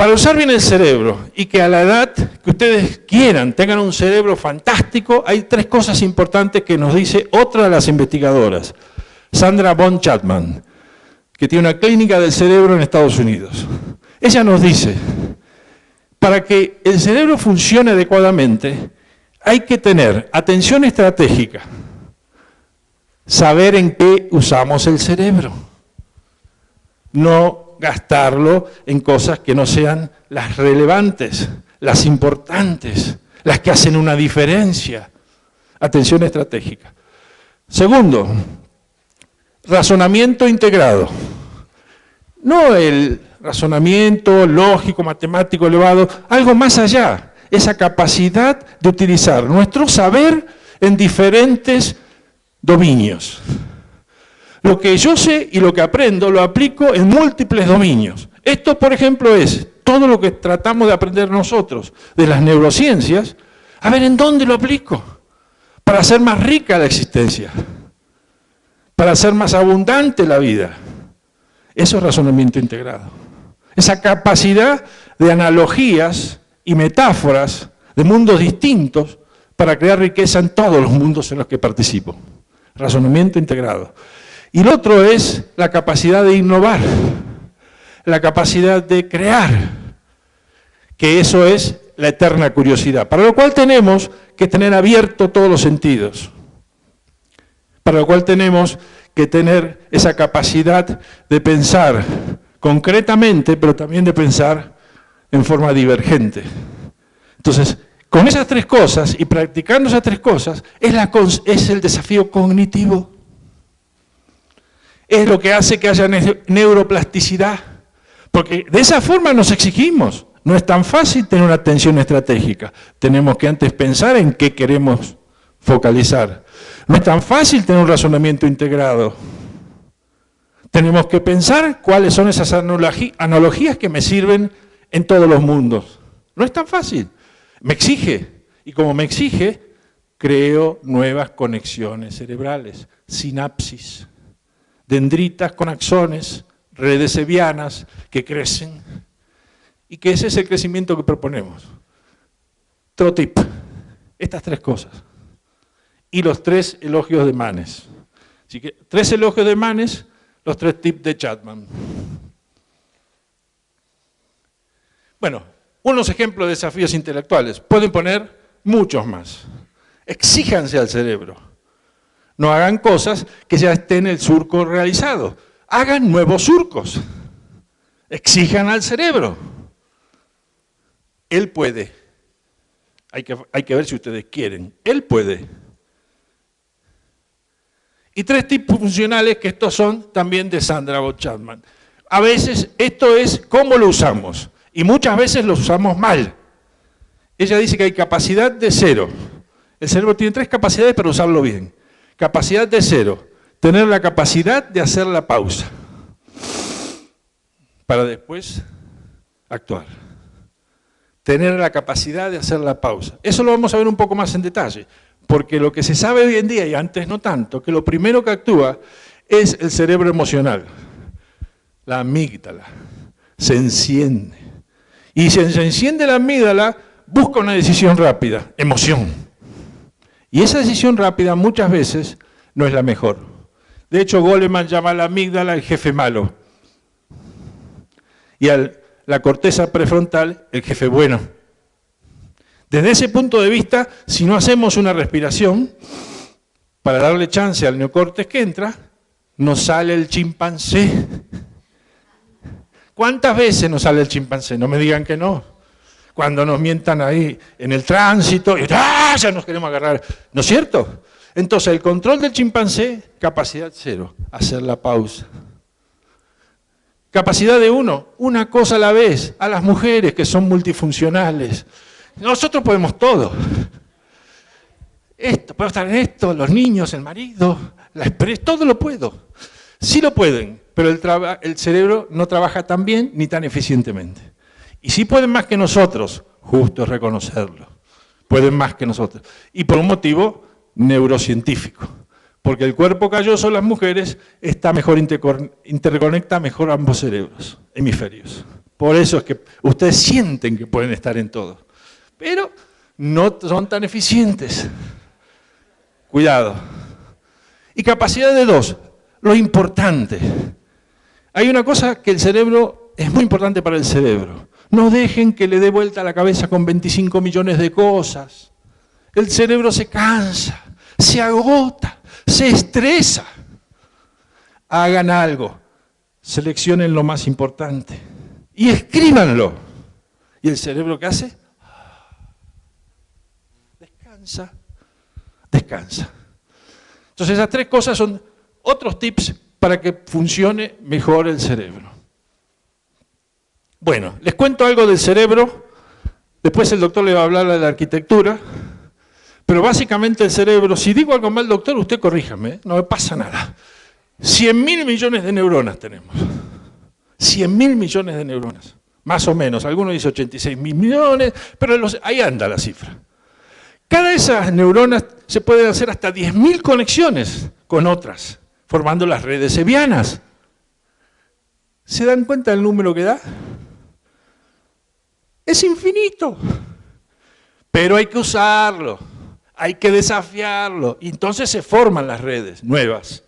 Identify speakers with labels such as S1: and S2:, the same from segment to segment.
S1: Para usar bien el cerebro y que a la edad que ustedes quieran tengan un cerebro fantástico, hay 3 cosas importantes que nos dice otra de las investigadoras, Sandra Von Chapman, que tiene una clínica del cerebro en Estados Unidos. Ella nos dice, para que el cerebro funcione adecuadamente, hay que tener atención estratégica, saber en qué usamos el cerebro, no gastarlo en cosas que no sean las relevantes, las importantes, las que hacen una diferencia. Atención estratégica. Segundo, razonamiento integrado. No el razonamiento lógico, matemático elevado, algo más allá. Esa capacidad de utilizar nuestro saber en diferentes dominios. Lo que yo sé y lo que aprendo lo aplico en múltiples dominios. Esto, por ejemplo, es todo lo que tratamos de aprender nosotros de las neurociencias. A ver, ¿en dónde lo aplico? Para hacer más rica la existencia, para hacer más abundante la vida. Eso es razonamiento integrado. Esa capacidad de analogías y metáforas de mundos distintos para crear riqueza en todos los mundos en los que participo. Razonamiento integrado. Y lo otro es la capacidad de innovar, la capacidad de crear, que eso es la eterna curiosidad, para lo cual tenemos que tener abierto todos los sentidos, para lo cual tenemos que tener esa capacidad de pensar concretamente, pero también de pensar en forma divergente. Entonces, con esas 3 cosas y practicando esas 3 cosas, es el desafío cognitivo. Es lo que hace que haya neuroplasticidad, porque de esa forma nos exigimos. No es tan fácil tener una atención estratégica. Tenemos que antes pensar en qué queremos focalizar. No es tan fácil tener un razonamiento integrado. Tenemos que pensar cuáles son esas analogías que me sirven en todos los mundos. No es tan fácil. Me exige. Y como me exige, creo nuevas conexiones cerebrales, sinapsis, dendritas con axones, redes sevianas que crecen, y que ese es el crecimiento que proponemos. Otro tip, estas 3 cosas. Y los 3 elogios de Manes. Así que 3 elogios de Manes, los 3 tips de Chapman. Bueno, unos ejemplos de desafíos intelectuales. Pueden poner muchos más. Exíjanse al cerebro. No hagan cosas que ya estén el surco realizado. Hagan nuevos surcos. Exijan al cerebro. Él puede. Hay que ver si ustedes quieren. Él puede. Y 3 tipos funcionales, que estos son también de Sandra Von Chapman. A veces esto es cómo lo usamos. Y muchas veces lo usamos mal. Ella dice que hay capacidad de 0. El cerebro tiene 3 capacidades para usarlo bien. Capacidad de 0, tener la capacidad de hacer la pausa para después actuar. Tener la capacidad de hacer la pausa. Eso lo vamos a ver un poco más en detalle, porque lo que se sabe hoy en día, y antes no tanto, que lo primero que actúa es el cerebro emocional, la amígdala, se enciende. Y si se enciende la amígdala, busca una decisión rápida, emoción. Y esa decisión rápida muchas veces no es la mejor. De hecho, Goleman llama a la amígdala el jefe malo. Y a la corteza prefrontal el jefe bueno. Desde ese punto de vista, si no hacemos una respiración para darle chance al neocórtex que entra, nos sale el chimpancé. ¿Cuántas veces nos sale el chimpancé? No me digan que no. Cuando nos mientan ahí en el tránsito, y ¡ah! Ya nos queremos agarrar. ¿No es cierto? Entonces, el control del chimpancé, capacidad 0, hacer la pausa. Capacidad de 1, una cosa a la vez, a las mujeres que son multifuncionales. Nosotros podemos todo. Esto, puedo estar en esto, los niños, el marido, la experiencia, todo lo puedo. Sí lo pueden, pero el cerebro no trabaja tan bien ni tan eficientemente. Y sí pueden más que nosotros, justo es reconocerlo. Pueden más que nosotros. Y por un motivo neurocientífico. Porque el cuerpo calloso de las mujeres está mejor interconecta mejor ambos cerebros, hemisferios. Por eso es que ustedes sienten que pueden estar en todo, pero no son tan eficientes. Cuidado. Y capacidad de dos, lo importante. Hay una cosa que el cerebro, es muy importante para el cerebro. No dejen que le dé vuelta la cabeza con 25 millones de cosas. El cerebro se cansa, se agota, se estresa. Hagan algo, seleccionen lo más importante y escríbanlo. ¿Y el cerebro qué hace? Descansa, descansa. Entonces esas tres cosas son otros tips para que funcione mejor el cerebro. Bueno, les cuento algo del cerebro, después el doctor le va a hablar de la arquitectura, pero básicamente el cerebro, si digo algo mal, doctor, usted corríjame, no me pasa nada. 100.000 millones de neuronas tenemos, 100.000 millones de neuronas, más o menos, algunos dicen 86.000 millones, pero ahí anda la cifra. Cada de esas neuronas se pueden hacer hasta 10.000 conexiones con otras, formando las redes Hebbianas. ¿Se dan cuenta del número que da? Es infinito, pero hay que usarlo, hay que desafiarlo, y entonces se forman las redes nuevas.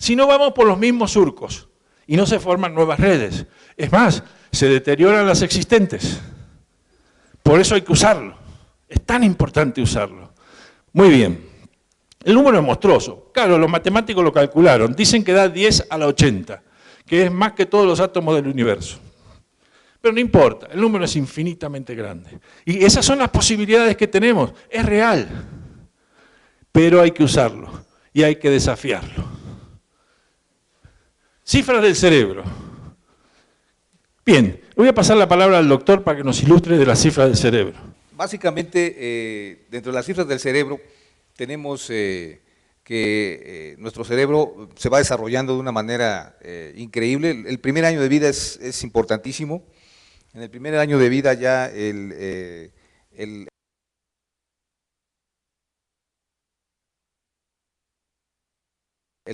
S1: Si no, vamos por los mismos surcos y no se forman nuevas redes. Es más, se deterioran las existentes. Por eso hay que usarlo. Es tan importante usarlo. Muy bien. El número es monstruoso. Claro, los matemáticos lo calcularon. Dicen que da 10 a la 80, que es más que todos los átomos del universo. Pero no importa, el número es infinitamente grande. Y esas son las posibilidades que tenemos. Es real. Pero hay que usarlo y hay que desafiarlo. Cifras del cerebro. Bien, le voy a pasar la palabra al doctor para que nos ilustre de las cifras del cerebro.
S2: Básicamente, dentro de las cifras del cerebro, tenemos que nuestro cerebro se va desarrollando de una manera increíble. El primer año de vida es importantísimo. En el primer año de vida ya el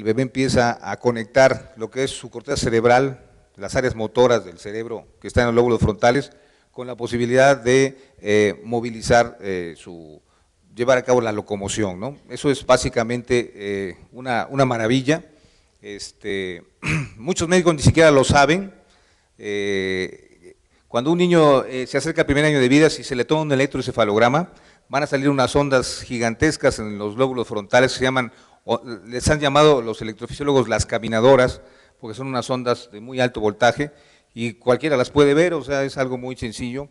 S2: bebé empieza a conectar lo que es su corteza cerebral, las áreas motoras del cerebro que están en los lóbulos frontales, con la posibilidad de movilizar llevar a cabo la locomoción, ¿no? Eso es básicamente una maravilla. Muchos médicos ni siquiera lo saben. Cuando un niño se acerca al primer año de vida, si se le toma un electroencefalograma, van a salir unas ondas gigantescas en los lóbulos frontales que se llaman, les han llamado los electrofisiólogos las caminadoras, porque son unas ondas de muy alto voltaje y cualquiera las puede ver, o sea, es algo muy sencillo.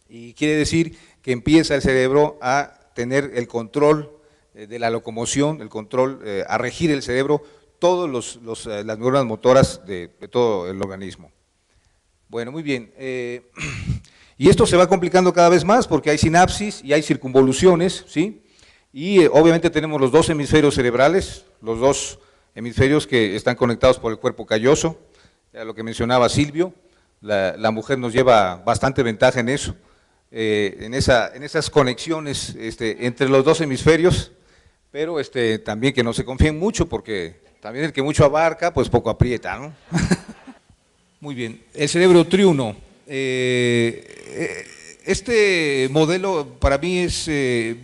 S2: Y quiere decir que empieza el cerebro a tener el control de la locomoción, el control, a regir el cerebro, todas las neuronas motoras de todo el organismo. Bueno, muy bien. Y esto se va complicando cada vez más porque hay sinapsis y hay circunvoluciones, ¿sí? Y obviamente tenemos los dos hemisferios cerebrales, los dos hemisferios que están conectados por el cuerpo calloso, lo que mencionaba Silvio, la mujer nos lleva bastante ventaja en eso, en esas conexiones entre los dos hemisferios, pero también que no se confíen mucho porque también el que mucho abarca, pues poco aprieta, ¿no? Muy bien, el cerebro triuno. Este modelo para mí es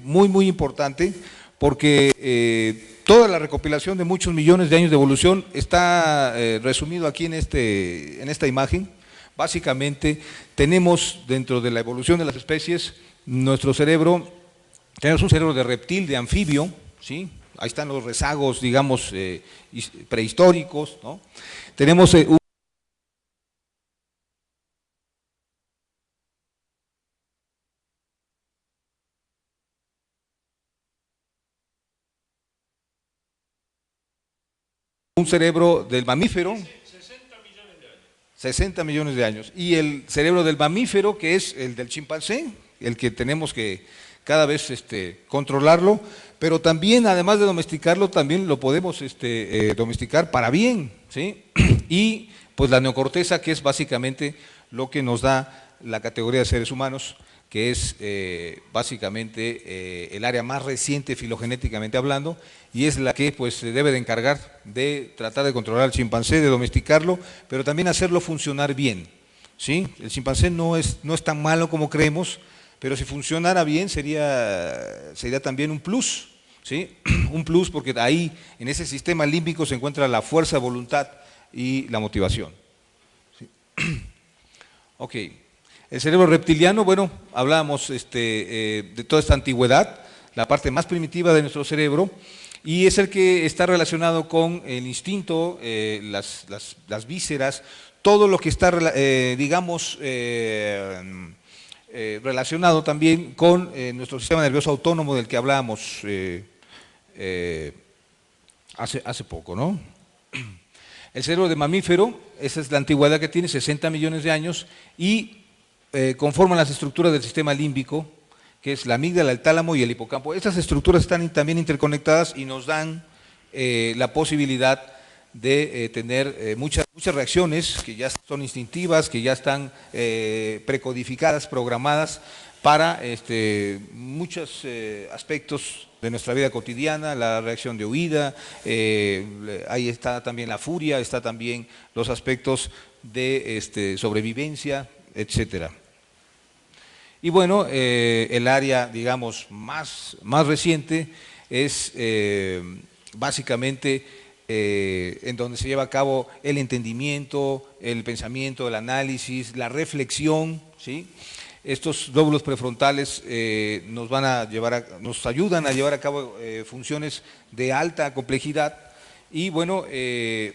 S2: muy importante porque toda la recopilación de muchos millones de años de evolución está resumido aquí en esta imagen. Básicamente tenemos dentro de la evolución de las especies nuestro cerebro, tenemos un cerebro de reptil, de anfibio, ¿sí? Ahí están los rezagos, digamos, prehistóricos, ¿no? Tenemos un cerebro del mamífero, 60 millones de años, y el cerebro del mamífero, que es el del chimpancé, el que tenemos que cada vez controlarlo, pero también, además de domesticarlo, también lo podemos domesticar para bien, ¿sí? Y pues la neocorteza, que es básicamente lo que nos da la categoría de seres humanos, que es básicamente el área más reciente filogenéticamente hablando, y es la que pues se debe de encargar de tratar de controlar al chimpancé, de domesticarlo, pero también hacerlo funcionar bien. ¿sí? El chimpancé no es tan malo como creemos, pero si funcionara bien sería también un plus, ¿sí? Un plus porque ahí, en ese sistema límbico, se encuentra la fuerza de voluntad y la motivación. ¿Sí? Ok. El cerebro reptiliano, bueno, hablábamos de toda esta antigüedad, la parte más primitiva de nuestro cerebro, y es el que está relacionado con el instinto, las vísceras, todo lo que está, digamos, relacionado también con nuestro sistema nervioso autónomo del que hablábamos hace poco, ¿no? El cerebro de mamífero, esa es la antigüedad que tiene, 60 millones de años, y conforman las estructuras del sistema límbico, que es la amígdala, el tálamo y el hipocampo. Estas estructuras están también interconectadas y nos dan la posibilidad de tener muchas reacciones que ya son instintivas, que ya están precodificadas, programadas para muchos aspectos de nuestra vida cotidiana, la reacción de huida, ahí está también la furia, está también los aspectos de sobrevivencia, etcétera. Y bueno, el área, digamos, más reciente es básicamente en donde se lleva a cabo el entendimiento, el pensamiento, el análisis, la reflexión, ¿sí? Estos lóbulos prefrontales nos ayudan a llevar a cabo funciones de alta complejidad y bueno, el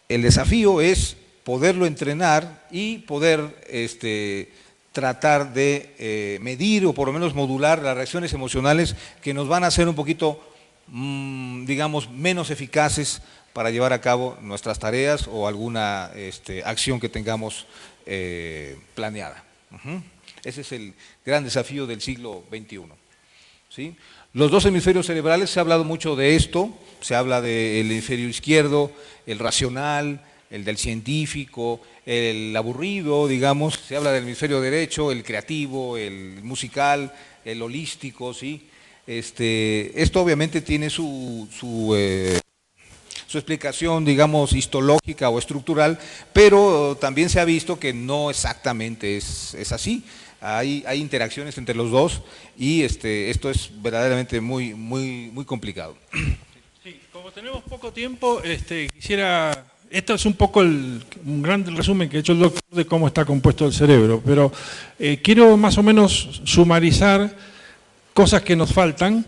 S2: desafío es poderlo entrenar y poder tratar de medir o por lo menos modular las reacciones emocionales que nos van a hacer un poquito, digamos, menos eficaces para llevar a cabo nuestras tareas o alguna acción que tengamos planeada. Ese es el gran desafío del siglo XXI. ¿Sí? Los dos hemisferios cerebrales, se ha hablado mucho de esto, se habla del hemisferio izquierdo, el racional, el del científico, el aburrido, digamos, se habla del hemisferio derecho, el creativo, el musical, el holístico, ¿sí? Esto obviamente tiene su explicación, digamos, histológica o estructural, pero también se ha visto que no exactamente es así. Hay interacciones entre los dos y esto es verdaderamente muy complicado.
S1: Sí, como tenemos poco tiempo, quisiera... Esto es un poco un gran resumen que ha hecho el doctor de cómo está compuesto el cerebro, pero quiero más o menos sumarizar cosas que nos faltan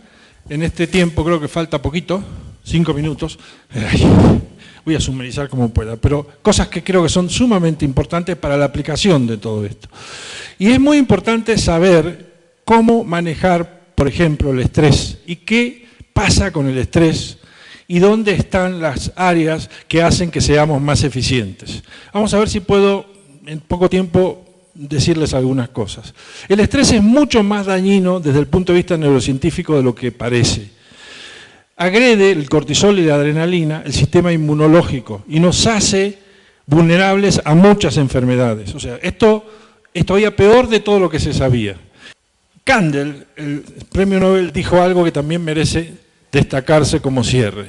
S1: en este tiempo, creo que falta poquito, 5 minutos, voy a sumarizar como pueda, pero cosas que creo que son sumamente importantes para la aplicación de todo esto. Y es muy importante saber cómo manejar, por ejemplo, el estrés y qué pasa con el estrés y dónde están las áreas que hacen que seamos más eficientes. Vamos a ver si puedo, en poco tiempo, decirles algunas cosas. El estrés es mucho más dañino desde el punto de vista neurocientífico de lo que parece. Agrede el cortisol y la adrenalina el sistema inmunológico y nos hace vulnerables a muchas enfermedades. O sea, esto es todavía peor de todo lo que se sabía. Kandel, el premio Nobel, dijo algo que también merece destacarse como cierre.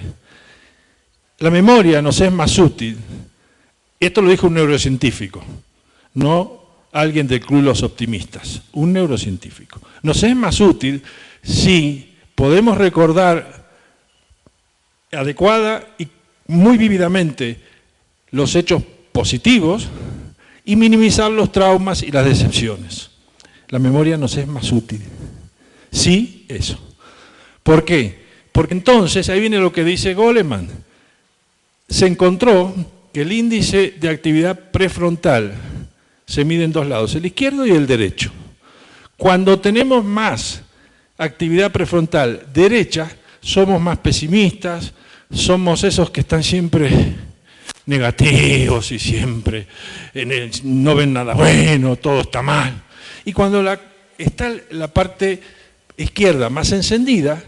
S1: La memoria nos es más útil. Esto lo dijo un neurocientífico, no alguien del club de los optimistas, un neurocientífico. Nos es más útil si podemos recordar adecuada y muy vívidamente los hechos positivos y minimizar los traumas y las decepciones. La memoria nos es más útil. Sí, eso. ¿Por qué? Porque entonces, ahí viene lo que dice Goleman, se encontró que el índice de actividad prefrontal se mide en dos lados, el izquierdo y el derecho. Cuando tenemos más actividad prefrontal derecha, somos más pesimistas, somos esos que están siempre negativos y siempre no ven nada bueno, todo está mal. Y cuando está la parte izquierda más encendida,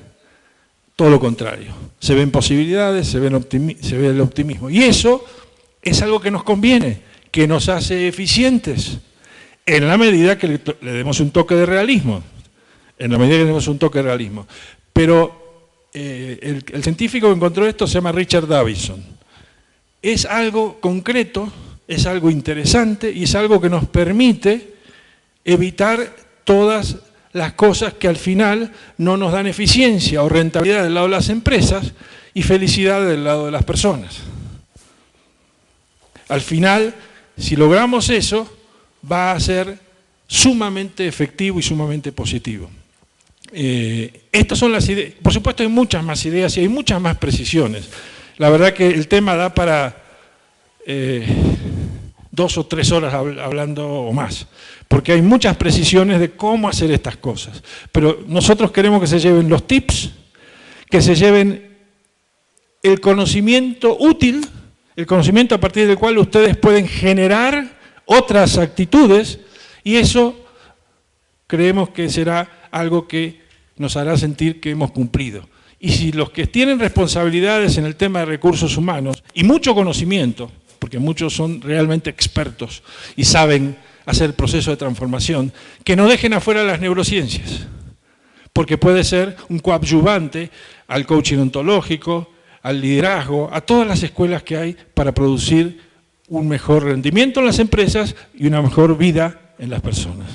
S1: todo lo contrario. Se ven posibilidades, se ve el optimismo. Y eso es algo que nos conviene, que nos hace eficientes, en la medida que le demos un toque de realismo. En la medida que le demos un toque de realismo. Pero el científico que encontró esto se llama Richard Davidson. Es algo concreto es algo interesante y es algo que nos permite evitar todas las cosas que al final no nos dan eficiencia o rentabilidad del lado de las empresas y felicidad del lado de las personas. Al final, si logramos eso, va a ser sumamente efectivo y sumamente positivo. Estas son las ideas. Por supuesto hay muchas más ideas y hay muchas más precisiones. La verdad que el tema da para 2 o 3 horas hablando o más, porque hay muchas precisiones de cómo hacer estas cosas. Pero nosotros queremos que se lleven los tips, que se lleven el conocimiento útil, el conocimiento a partir del cual ustedes pueden generar otras actitudes, y eso creemos que será algo que nos hará sentir que hemos cumplido. Y si los que tienen responsabilidades en el tema de recursos humanos y mucho conocimiento, porque muchos son realmente expertos y saben hacer el proceso de transformación, que no dejen afuera las neurociencias, porque puede ser un coadyuvante al coaching ontológico, al liderazgo, a todas las escuelas que hay para producir un mejor rendimiento en las empresas y una mejor vida en las personas.